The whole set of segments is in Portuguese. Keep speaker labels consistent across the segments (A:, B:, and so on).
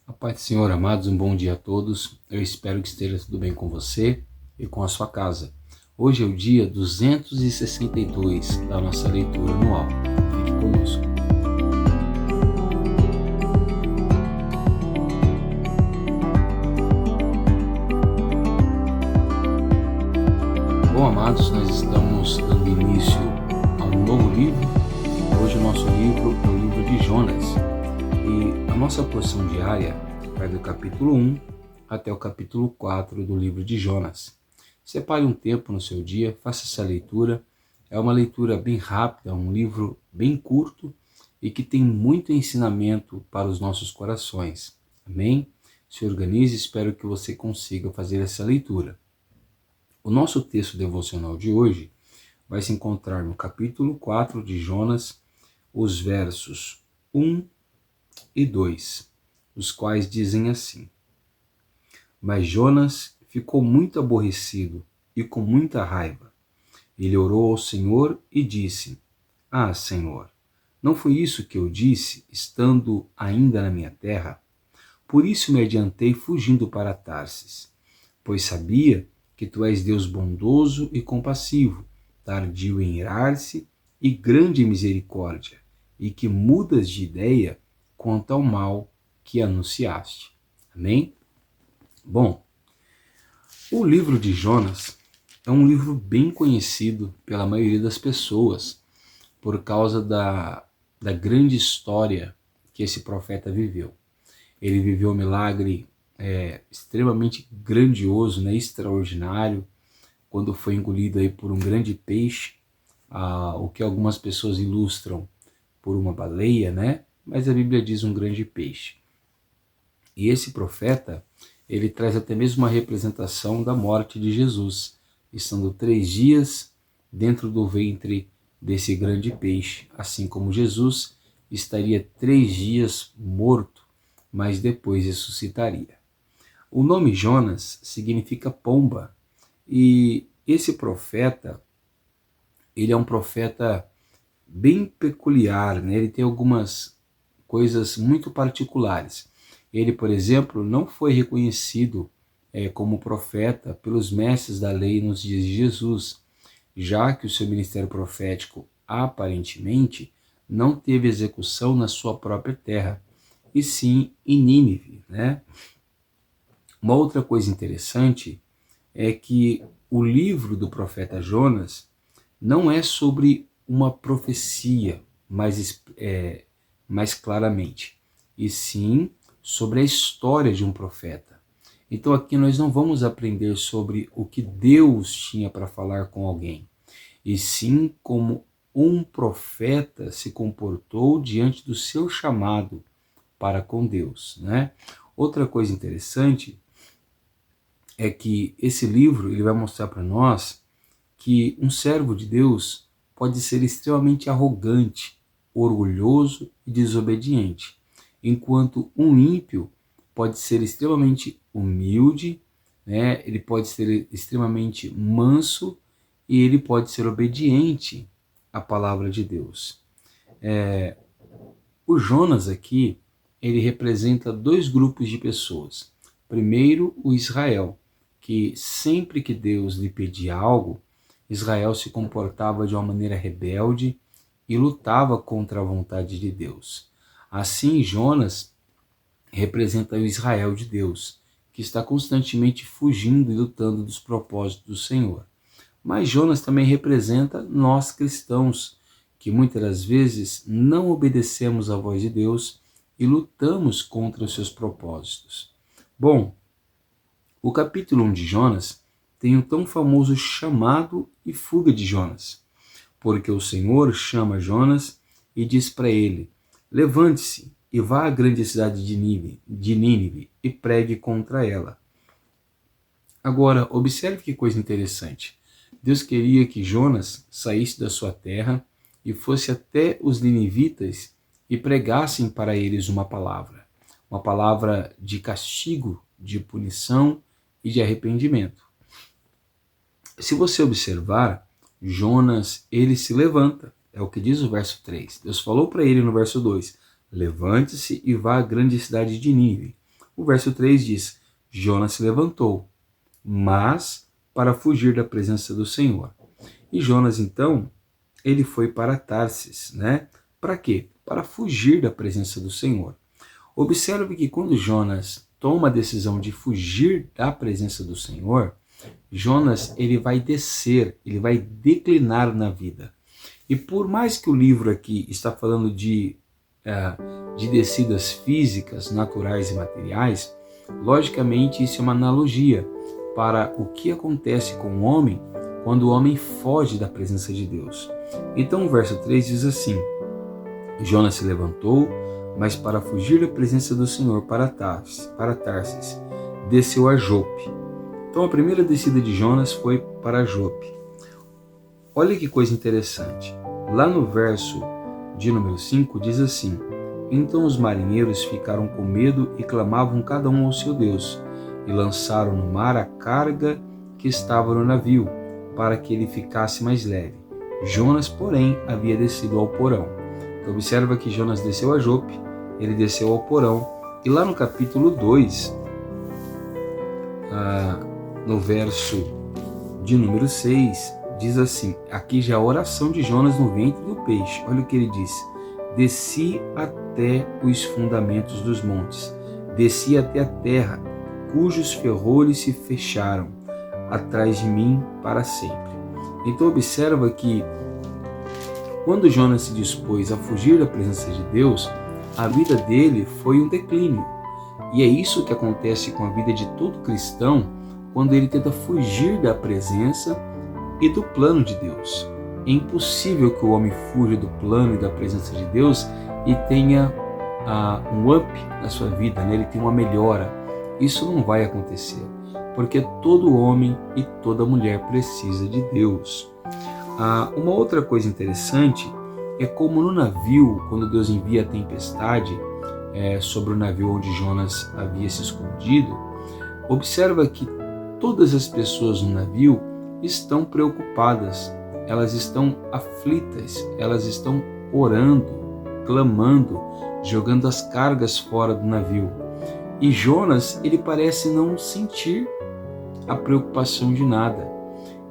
A: A paz do Senhor, amados, um bom dia a todos. Eu espero que esteja tudo bem com você e com a sua casa. Hoje é o dia 262 da nossa leitura anual. Fique conosco. Bom, amados, nós estamos dando início a um novo livro. Hoje o nosso livro é o livro de Jonas. E a nossa porção diária vai do capítulo 1 até o capítulo 4 do livro de Jonas. Separe um tempo no seu dia, faça essa leitura. É uma leitura bem rápida, um livro bem curto e que tem muito ensinamento para os nossos corações. Amém? Se organize, espero que você consiga fazer essa leitura. O nosso texto devocional de hoje vai se encontrar no capítulo 4 de Jonas, os versos 1 e 2, os quais dizem assim: Mas Jonas ficou muito aborrecido e com muita raiva. Ele orou ao Senhor e disse: Ah, Senhor, não foi isso que eu disse, estando ainda na minha terra? Por isso me adiantei fugindo para Tarsis, pois sabia que tu és Deus bondoso e compassivo, tardio em irar-se e grande em misericórdia, e que mudas de ideia quanto ao mal que anunciaste. Amém? Bom, o livro de Jonas é um livro bem conhecido pela maioria das pessoas por causa da grande história que esse profeta viveu. Ele viveu um milagre extremamente grandioso, né, extraordinário, quando foi engolido aí por um grande peixe, o que algumas pessoas ilustram por uma baleia, né? Mas a Bíblia diz um grande peixe. E esse profeta, ele traz até mesmo uma representação da morte de Jesus, estando 3 dias dentro do ventre desse grande peixe, assim como Jesus estaria 3 dias morto, mas depois ressuscitaria. O nome Jonas significa pomba, e esse profeta, ele é um profeta bem peculiar, né? Ele tem algumas coisas muito particulares. Ele, por exemplo, não foi reconhecido como profeta pelos mestres da lei nos dias de Jesus, já que o seu ministério profético aparentemente não teve execução na sua própria terra, e sim em Nínive, né? Uma outra coisa interessante é que o livro do profeta Jonas não é sobre uma profecia mais claramente, e sim sobre a história de um profeta. Então aqui nós não vamos aprender sobre o que Deus tinha para falar com alguém, e sim como um profeta se comportou diante do seu chamado para com Deus, né? Outra coisa interessante é que esse livro ele vai mostrar para nós que um servo de Deus pode ser extremamente arrogante, orgulhoso e desobediente, enquanto um ímpio pode ser extremamente humilde, né? Ele pode ser extremamente manso e ele pode ser obediente à palavra de Deus. O Jonas aqui, ele representa 2 grupos de pessoas. Primeiro, o Israel, que sempre que Deus lhe pedia algo, Israel se comportava de uma maneira rebelde e lutava contra a vontade de Deus. Assim, Jonas representa o Israel de Deus, que está constantemente fugindo e lutando dos propósitos do Senhor. Mas Jonas também representa nós cristãos, que muitas das vezes não obedecemos à voz de Deus e lutamos contra os seus propósitos. Bom, o capítulo 1 de Jonas tem o tão famoso chamado e fuga de Jonas, porque o Senhor chama Jonas e diz para ele: levante-se e vá à grande cidade de Nínive e pregue contra ela. Agora, observe que coisa interessante. Deus queria que Jonas saísse da sua terra e fosse até os ninivitas e pregassem para eles uma palavra de castigo, de punição e de arrependimento. Se você observar, Jonas, ele se levanta, é o que diz o verso 3. Deus falou para ele no verso 2, levante-se e vá à grande cidade de Nínive. O verso 3 diz: Jonas se levantou, mas para fugir da presença do Senhor. E Jonas, então, ele foi para Tarsis, né? Para quê? Para fugir da presença do Senhor. Observe que quando Jonas toma a decisão de fugir da presença do Senhor, Jonas ele vai descer, ele vai declinar na vida. E por mais que o livro aqui está falando de descidas físicas, naturais e materiais, logicamente isso é uma analogia para o que acontece com o homem quando o homem foge da presença de Deus. Então o verso 3 diz assim: Jonas se levantou, mas para fugir da presença do Senhor para Tarsis, desceu a Jope. Então a primeira descida de Jonas foi para Jope. Olha que coisa interessante. Lá no verso de número 5 diz assim: Então os marinheiros ficaram com medo e clamavam cada um ao seu Deus, e lançaram no mar a carga que estava no navio, para que ele ficasse mais leve. Jonas, porém, havia descido ao porão. Então observa que Jonas desceu a Jope, ele desceu ao porão, e lá no capítulo 2, no verso de número 6, diz assim, aqui já a oração de Jonas no ventre do peixe. Olha o que ele diz: desci até os fundamentos dos montes, desci até a terra, cujos ferrolhos se fecharam atrás de mim para sempre. Então observa que quando Jonas se dispôs a fugir da presença de Deus, a vida dele foi um declínio. E é isso que acontece com a vida de todo cristão quando ele tenta fugir da presença e do plano de Deus. É impossível que o homem fuja do plano e da presença de Deus e tenha um up na sua vida, né? Ele tem uma melhora. Isso não vai acontecer, porque todo homem e toda mulher precisa de Deus. Uma outra coisa interessante é como no navio, quando Deus envia a tempestade sobre o navio onde Jonas havia se escondido, observa que todas as pessoas no navio estão preocupadas, elas estão aflitas, elas estão orando, clamando, jogando as cargas fora do navio. E Jonas, ele parece não sentir a preocupação de nada.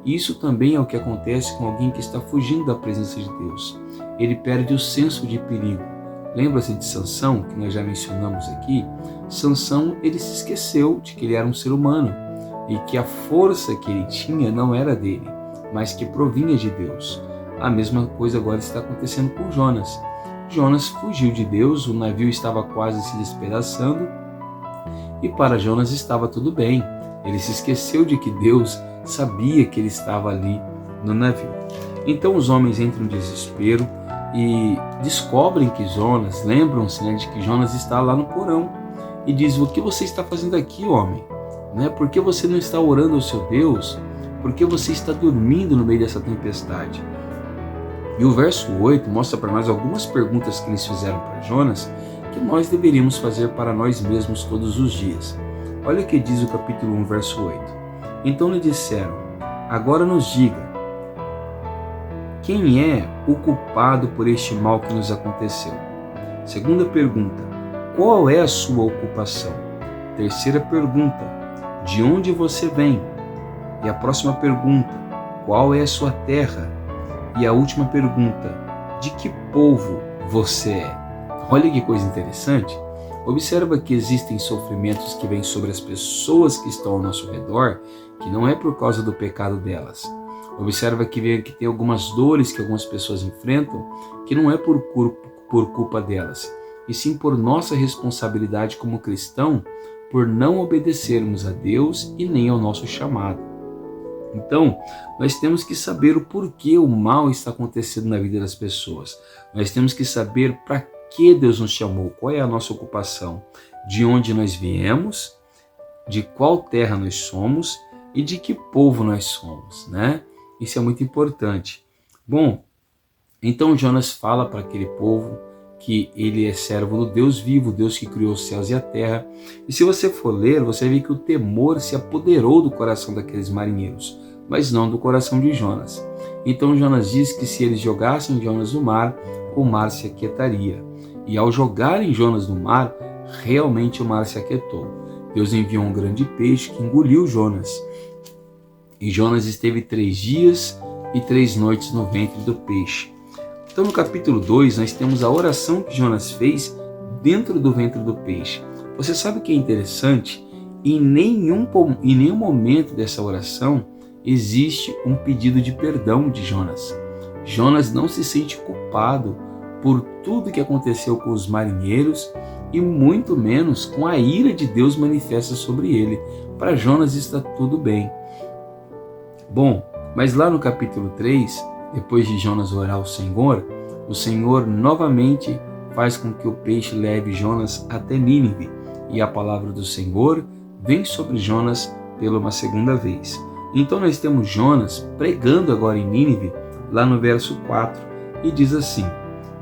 A: Isso também é o que acontece com alguém que está fugindo da presença de Deus. Ele perde o senso de perigo. Lembra-se de Sansão, que nós já mencionamos aqui? Sansão, ele se esqueceu de que ele era um ser humano e que a força que ele tinha não era dele, mas que provinha de Deus. A mesma coisa agora está acontecendo com Jonas. Jonas fugiu de Deus, o navio estava quase se despedaçando e para Jonas estava tudo bem. Ele se esqueceu de que Deus sabia que ele estava ali no navio. Então os homens entram em desespero e descobrem que Jonas, lembram-se, né, de que Jonas está lá no porão e diz: o que você está fazendo aqui, homem? Por que você não está orando ao seu Deus? Por que você está dormindo no meio dessa tempestade? E o verso 8 mostra para nós algumas perguntas que eles fizeram para Jonas que nós deveríamos fazer para nós mesmos todos os dias. Olha o que diz o capítulo 1, verso 8. Então lhe disseram: agora nos diga, quem é o culpado por este mal que nos aconteceu? Segunda pergunta: qual é a sua ocupação? Terceira pergunta: de onde você vem? E a próxima pergunta: qual é a sua terra? E a última pergunta: de que povo você é? Olha que coisa interessante. Observa que existem sofrimentos que vêm sobre as pessoas que estão ao nosso redor, que não é por causa do pecado delas. Observa que tem algumas dores que algumas pessoas enfrentam, que não é por culpa delas, e sim por nossa responsabilidade como cristão, por não obedecermos a Deus e nem ao nosso chamado. Então, nós temos que saber o porquê o mal está acontecendo na vida das pessoas. Nós temos que saber para que Deus nos chamou, qual é a nossa ocupação, de onde nós viemos, de qual terra nós somos e de que povo nós somos, né? Isso é muito importante. Bom, então Jonas fala para aquele povo que ele é servo do Deus vivo, Deus que criou os céus e a terra. E se você for ler, você vê que o temor se apoderou do coração daqueles marinheiros, mas não do coração de Jonas. Então Jonas diz que se eles jogassem Jonas no mar, o mar se aquietaria. E ao jogarem Jonas no mar, realmente o mar se aquietou. Deus enviou um grande peixe que engoliu Jonas. E Jonas esteve 3 dias e 3 noites no ventre do peixe. Então no capítulo 2 nós temos a oração que Jonas fez dentro do ventre do peixe. Você sabe o que é interessante? Em nenhum momento dessa oração existe um pedido de perdão de Jonas. Jonas não se sente culpado por tudo que aconteceu com os marinheiros e muito menos com a ira de Deus manifesta sobre ele. Para Jonas está tudo bem. Bom, mas lá no capítulo 3, depois de Jonas orar ao Senhor, o Senhor novamente faz com que o peixe leve Jonas até Nínive, e a palavra do Senhor vem sobre Jonas pela uma segunda vez. Então nós temos Jonas pregando agora em Nínive, lá no verso 4, e diz assim: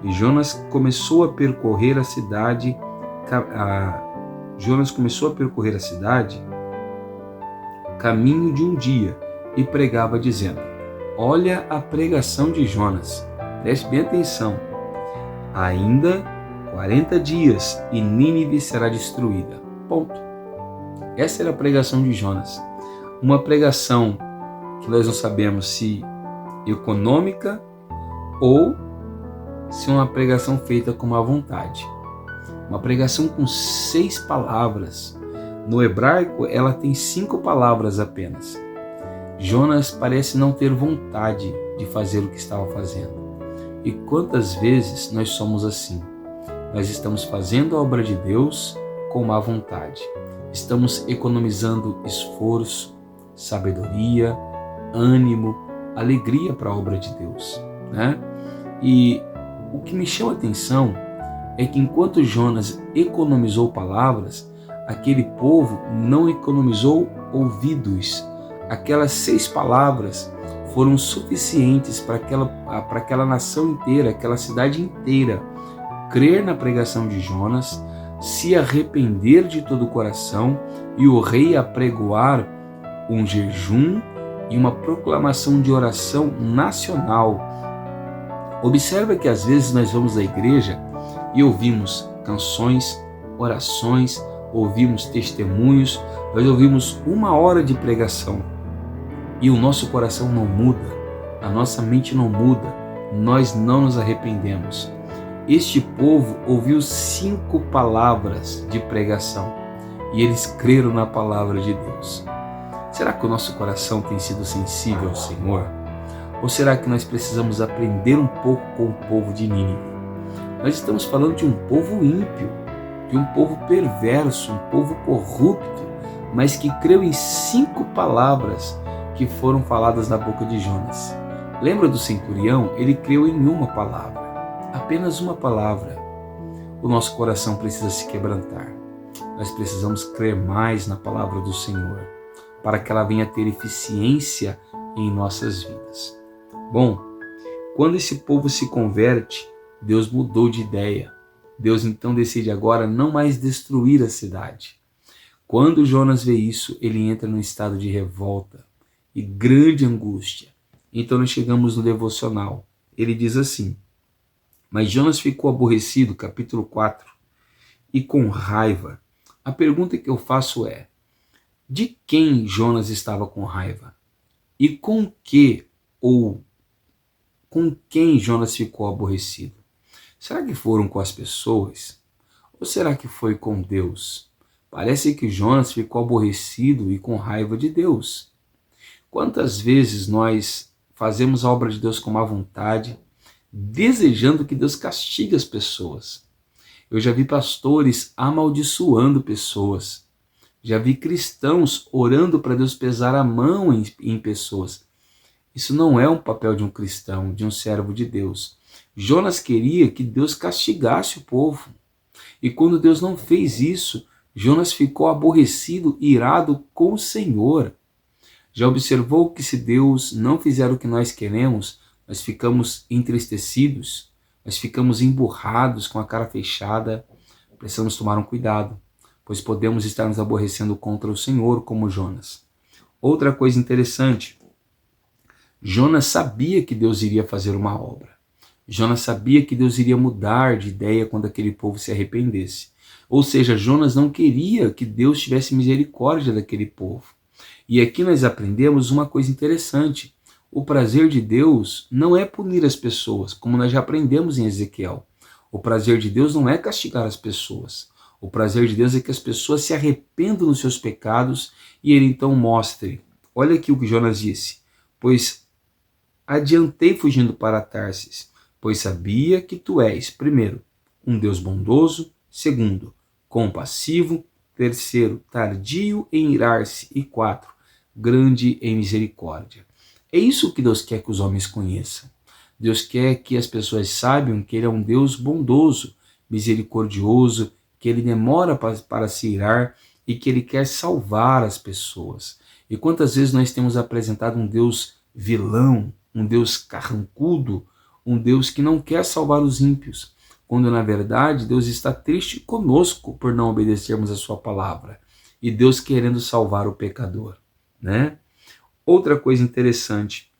A: e Jonas começou a percorrer a cidade, caminho de um dia, e pregava dizendo: olha a pregação de Jonas, preste bem atenção, ainda 40 dias e Nínive será destruída. Ponto. Essa era a pregação de Jonas. Uma pregação que nós não sabemos se econômica ou se uma pregação feita com má vontade. Uma pregação com 6 palavras. No hebraico, ela tem 5 palavras apenas. Jonas parece não ter vontade de fazer o que estava fazendo. E quantas vezes nós somos assim? Nós estamos fazendo a obra de Deus com má vontade. Estamos economizando esforço, sabedoria, ânimo, alegria para a obra de Deus, né? E o que me chama a atenção é que enquanto Jonas economizou palavras, aquele povo não economizou ouvidos. Aquelas 6 palavras foram suficientes para aquela nação inteira, aquela cidade inteira, crer na pregação de Jonas, se arrepender de todo o coração e o rei apregoar um jejum e uma proclamação de oração nacional. Observa que às vezes nós vamos à igreja e ouvimos canções, orações, ouvimos testemunhos, nós ouvimos 1 hora de pregação e o nosso coração não muda, a nossa mente não muda, nós não nos arrependemos. Este povo ouviu 5 palavras de pregação e eles creram na palavra de Deus. Será que o nosso coração tem sido sensível ao Senhor? Ou será que nós precisamos aprender um pouco com o povo de Nínive? Nós estamos falando de um povo ímpio, de um povo perverso, um povo corrupto, mas que creu em 5 palavras que foram faladas na boca de Jonas. Lembra do centurião? Ele creu em 1 palavra, apenas 1 palavra. O nosso coração precisa se quebrantar. Nós precisamos crer mais na palavra do Senhor, para que ela venha ter eficiência em nossas vidas. Bom, quando esse povo se converte, Deus mudou de ideia. Deus então decide agora não mais destruir a cidade. Quando Jonas vê isso, ele entra num estado de revolta e grande angústia. Então nós chegamos no devocional. Ele diz assim: mas Jonas ficou aborrecido, capítulo 4, e com raiva. A pergunta que eu faço é: de quem Jonas estava com raiva? E com quem Jonas ficou aborrecido? Será que foram com as pessoas? Ou será que foi com Deus? Parece que Jonas ficou aborrecido e com raiva de Deus. Quantas vezes nós fazemos a obra de Deus com má vontade, desejando que Deus castigue as pessoas? Eu já vi pastores amaldiçoando pessoas. Já vi cristãos orando para Deus pesar a mão em pessoas. Isso não é um papel de um cristão, de um servo de Deus. Jonas queria que Deus castigasse o povo. E quando Deus não fez isso, Jonas ficou aborrecido, irado com o Senhor. Já observou que se Deus não fizer o que nós queremos, nós ficamos entristecidos, nós ficamos emburrados, com a cara fechada? Precisamos tomar um cuidado, pois podemos estar nos aborrecendo contra o Senhor como Jonas. Outra coisa interessante, Jonas sabia que Deus iria fazer uma obra. Jonas sabia que Deus iria mudar de ideia quando aquele povo se arrependesse. Ou seja, Jonas não queria que Deus tivesse misericórdia daquele povo. E aqui nós aprendemos uma coisa interessante. O prazer de Deus não é punir as pessoas, como nós já aprendemos em Ezequiel. O prazer de Deus não é castigar as pessoas. O prazer de Deus é que as pessoas se arrependam dos seus pecados e ele então mostre. Olha aqui o que Jonas disse. Pois adiantei fugindo para Tarsis, pois sabia que tu és, primeiro, um Deus bondoso, segundo, compassivo, terceiro, tardio em irar-se e quatro, grande em misericórdia. É isso que Deus quer que os homens conheçam. Deus quer que as pessoas saibam que Ele é um Deus bondoso, misericordioso, que Ele demora para se irar e que Ele quer salvar as pessoas. E quantas vezes nós temos apresentado um Deus vilão, um Deus carrancudo, um Deus que não quer salvar os ímpios, quando na verdade Deus está triste conosco por não obedecermos a sua palavra e Deus querendo salvar o pecador, né? Outra coisa interessante,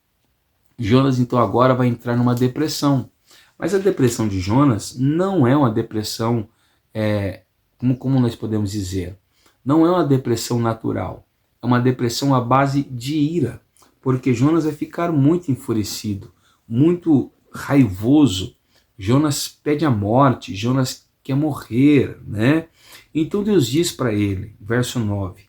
A: Jonas então agora vai entrar numa depressão, mas a depressão de Jonas não é uma depressão, como nós podemos dizer, não é uma depressão natural, é uma depressão à base de ira, porque Jonas vai ficar muito enfurecido, muito raivoso. Jonas pede a morte, Jonas quer morrer, né? Então Deus diz para ele, verso 9,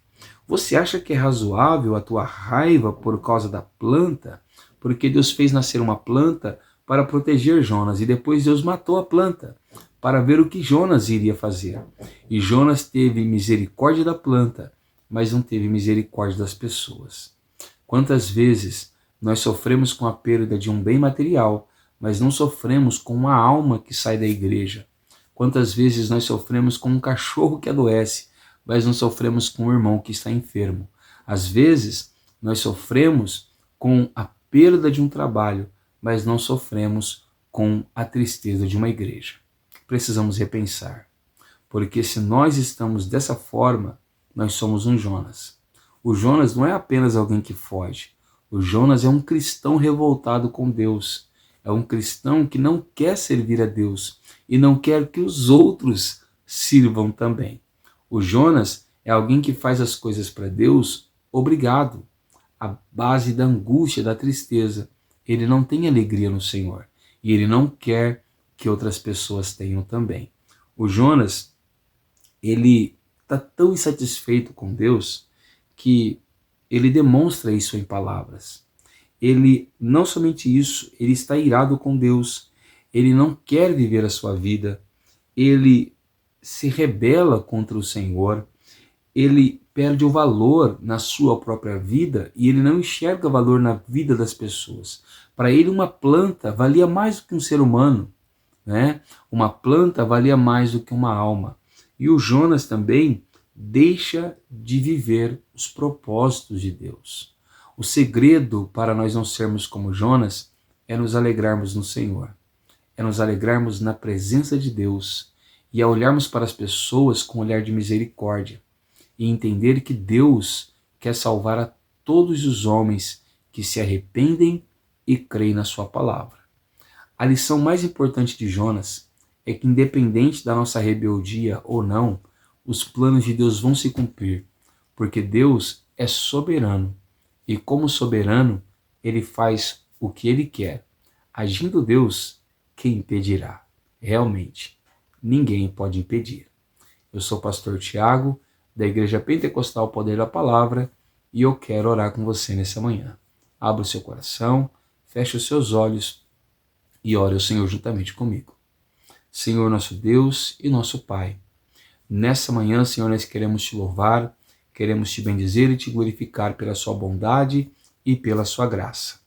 A: você acha que é razoável a tua raiva por causa da planta? Porque Deus fez nascer uma planta para proteger Jonas e depois Deus matou a planta para ver o que Jonas iria fazer. E Jonas teve misericórdia da planta, mas não teve misericórdia das pessoas. Quantas vezes nós sofremos com a perda de um bem material, mas não sofremos com uma alma que sai da igreja? Quantas vezes nós sofremos com um cachorro que adoece, mas não sofremos com um irmão que está enfermo? Às vezes nós sofremos com a perda de um trabalho, mas não sofremos com a tristeza de uma igreja. Precisamos repensar, porque se nós estamos dessa forma, nós somos um Jonas. O Jonas não é apenas alguém que foge. O Jonas é um cristão revoltado com Deus. É um cristão que não quer servir a Deus e não quer que os outros sirvam também. O Jonas é alguém que faz as coisas para Deus obrigado, à base da angústia, da tristeza. Ele não tem alegria no Senhor e ele não quer que outras pessoas tenham também. O Jonas, ele está tão insatisfeito com Deus que ele demonstra isso em palavras. Ele, não somente isso, ele está irado com Deus, ele não quer viver a sua vida, ele se rebela contra o Senhor, ele perde o valor na sua própria vida e ele não enxerga valor na vida das pessoas. Para ele, uma planta valia mais do que um ser humano, né? Uma planta valia mais do que uma alma. E o Jonas também deixa de viver os propósitos de Deus. O segredo para nós não sermos como Jonas é nos alegrarmos no Senhor, é nos alegrarmos na presença de Deus e a olharmos para as pessoas com um olhar de misericórdia e entender que Deus quer salvar a todos os homens que se arrependem e creem na sua palavra. A lição mais importante de Jonas é que, independente da nossa rebeldia ou não, os planos de Deus vão se cumprir, porque Deus é soberano e, como soberano, ele faz o que ele quer. Agindo Deus, quem impedirá? Realmente, ninguém pode impedir. Eu sou o pastor Tiago, da Igreja Pentecostal Poder da Palavra, e eu quero orar com você nessa manhã. Abra o seu coração, feche os seus olhos e ore ao Senhor juntamente comigo. Senhor, nosso Deus e nosso Pai, nessa manhã, Senhor, nós queremos te louvar, queremos te bendizer e te glorificar pela sua bondade e pela sua graça.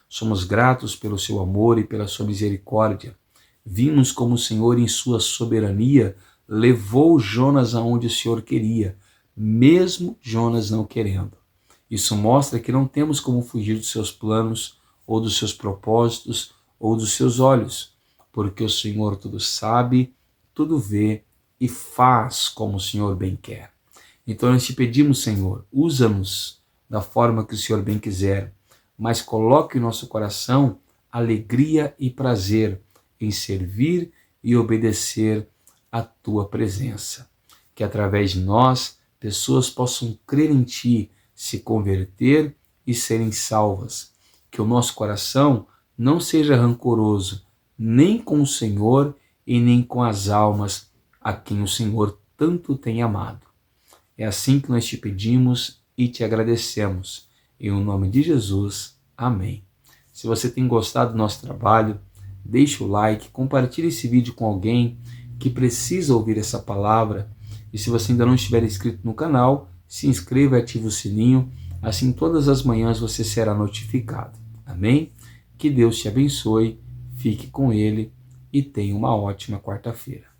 A: Somos gratos pelo seu amor e pela sua misericórdia. Vimos como o Senhor, em sua soberania, levou Jonas aonde o Senhor queria, mesmo Jonas não querendo. Isso mostra que não temos como fugir dos seus planos, ou dos seus propósitos, ou dos seus olhos, porque o Senhor tudo sabe, tudo vê e faz como o Senhor bem quer. Então nós te pedimos, Senhor, usa-nos da forma que o Senhor bem quiser, mas coloque em nosso coração alegria e prazer em servir e obedecer a tua presença. Que através de nós, pessoas possam crer em ti, se converter e serem salvas. Que o nosso coração não seja rancoroso, nem com o Senhor e nem com as almas a quem o Senhor tanto tem amado. É assim que nós te pedimos e te agradecemos. Em nome de Jesus, amém. Se você tem gostado do nosso trabalho, deixe o like, compartilhe esse vídeo com alguém que precisa ouvir essa palavra. E se você ainda não estiver inscrito no canal, se inscreva e ative o sininho. Assim todas as manhãs você será notificado. Amém? Que Deus te abençoe, fique com Ele e tenha uma ótima quarta-feira.